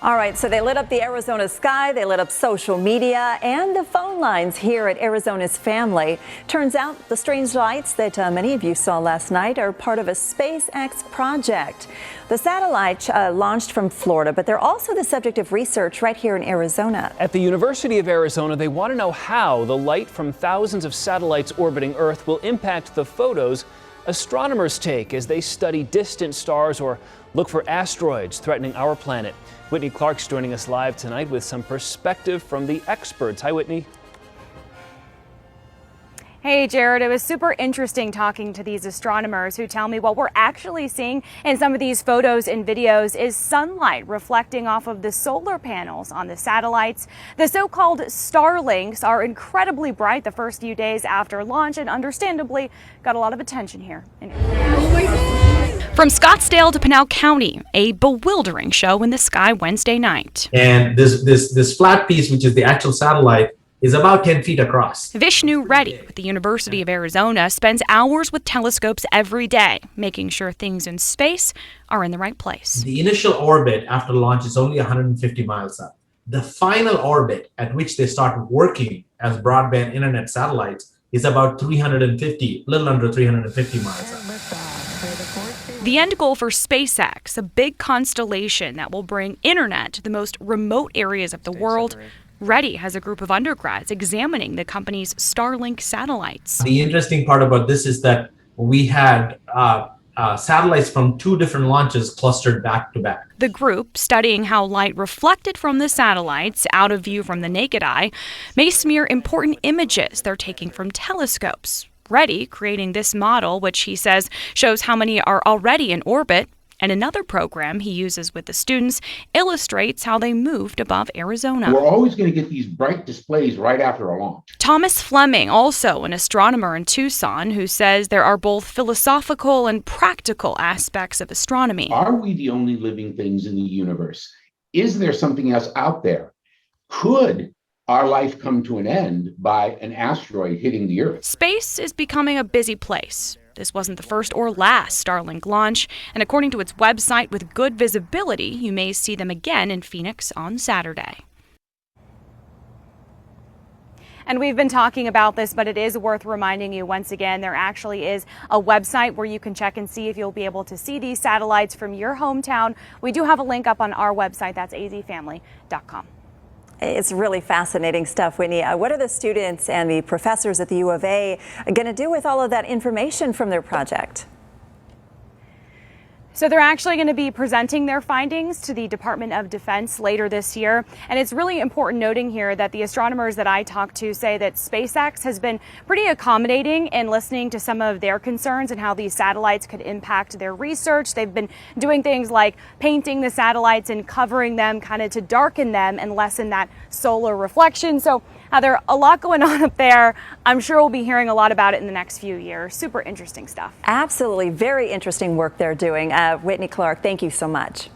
All right, so they lit up the Arizona sky, they lit up social media and the phone lines here at Arizona's Family. Turns out the strange lights that many of you saw last night are part of a SpaceX project. The satellite launched from Florida, but they're also the subject of research right here in Arizona. At the University of Arizona, they want to know how the light from thousands of satellites orbiting Earth will impact the photos astronomers take as they study distant stars or look for asteroids threatening our planet. Whitney Clark's joining us live tonight with some perspective from the experts. Hi, Whitney. Hey, Jared, it was super interesting talking to these astronomers who tell me what we're actually seeing in some of these photos and videos is sunlight reflecting off of the solar panels on the satellites. The so-called Starlinks are incredibly bright the first few days after launch and understandably got a lot of attention here. From Scottsdale to Pinal County, a bewildering show in the sky Wednesday night. And this flat piece, which is the actual satellite, is about 10 feet across. Vishnu Reddy with the University of Arizona spends hours with telescopes every day, making sure things in space are in the right place. The initial orbit after launch is only 150 miles up. The final orbit at which they start working as broadband internet satellites is about 350, a little under 350 miles up. The end goal for SpaceX, a big constellation that will bring internet to the most remote areas of the world. Reddy has a group of undergrads examining the company's Starlink satellites. The interesting part about this is that we had satellites from two different launches clustered back to back. The group, studying how light reflected from the satellites out of view from the naked eye, may smear important images they're taking from telescopes. Reddy creating this model, which he says shows how many are already in orbit, and another program he uses with the students illustrates how they moved above Arizona. We're always going to get these bright displays right after a launch. Thomas Fleming, also an astronomer in Tucson, who says there are both philosophical and practical aspects of astronomy. Are we the only living things in the universe? Is there something else out there? Could our life come to an end by an asteroid hitting the Earth? Space is becoming a busy place. This wasn't the first or last Starlink launch, and according to its website, with good visibility, you may see them again in Phoenix on Saturday. And we've been talking about this, but it is worth reminding you once again, there actually is a website where you can check and see if you'll be able to see these satellites from your hometown. We do have a link up on our website. That's azfamily.com. It's really fascinating stuff, Whitney. What are the students and the professors at the U of A going to do with all of that information from their project? So they're actually going to be presenting their findings to the Department of Defense later this year. And it's really important noting here that the astronomers that I talked to say that SpaceX has been pretty accommodating in listening to some of their concerns and how these satellites could impact their research. They've been doing things like painting the satellites and covering them kind of to darken them and lessen that solar reflection. So there's a lot going on up there. I'm sure we'll be hearing a lot about it in the next few years. Super interesting stuff. Absolutely. Very interesting work they're doing. Whitney Clark, thank you so much.